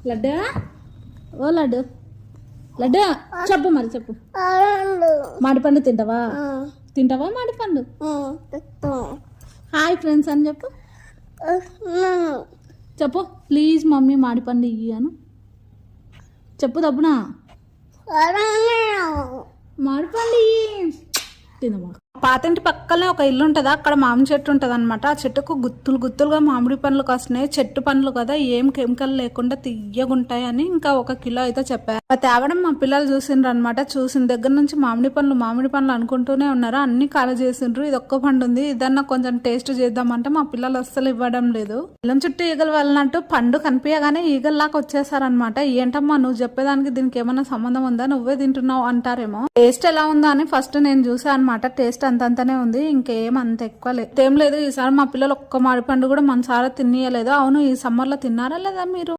లడ్డు ఓ లడ్డు లడ్డు చెప్పు మరి చెప్పు. మామిడిపండు తింటావా? తింటావా మామిడిపండు? హాయ్ ఫ్రెండ్స్ అని చెప్పు. చెప్పు ప్లీజ్ మమ్మీ మామిడిపండు ఇయ్యను చెప్పు. తప్పునా మామిడిపండు తినమా. పాతింటి పక్కనే ఒక ఇల్లు ఉంటుంది, అక్కడ మామిడి చెట్టు ఉంటుంది అనమాట. ఆ చెట్టుకు గుత్తులు గుత్తులుగా మామిడి పండ్లు కాస్తున్నాయి. చెట్టు పండ్లు కదా, ఏం కెమికల్ లేకుండా తీయగుంటాయి అని ఇంకా 1 కిలో అయితే చెప్పారు. తేవడం మా పిల్లలు చూసిండ్రు అనమాట. చూసిన దగ్గర నుంచి మామిడి పండ్లు అనుకుంటూనే ఉన్నారు. అన్ని కాల చేసిండ్రు. ఇది ఒక్క పండు ఉంది, ఇదన్నా కొంచెం టేస్ట్ చేద్దామంటే మా పిల్లలు అస్సలు ఇవ్వడం లేదు. పిల్లం చుట్టూ ఈగలు వెళ్ళినట్టు పండు కనిపించగానే ఈగల్లాగా వచ్చేసారనమాట. ఏంటమ్మా నువ్వు చెప్పేదానికి దీనికి ఏమన్నా సంబంధం ఉందా, నువ్వే తింటున్నావు అంటారేమో. టేస్ట్ ఎలా ఉందా అని ఫస్ట్ నేను చూసాను అనమాట. టేస్ట్ అంతంతనే ఉంది, ఇంకేం అంత ఎక్కువ లేదు. ఏం లేదు ఈసారి మా పిల్లలు ఒక్క మామిడి పండు కూడా మనసారా తినియలేదు. అవును, ఈ సమ్మర్ లో తిన్నారా లేదా మీరు?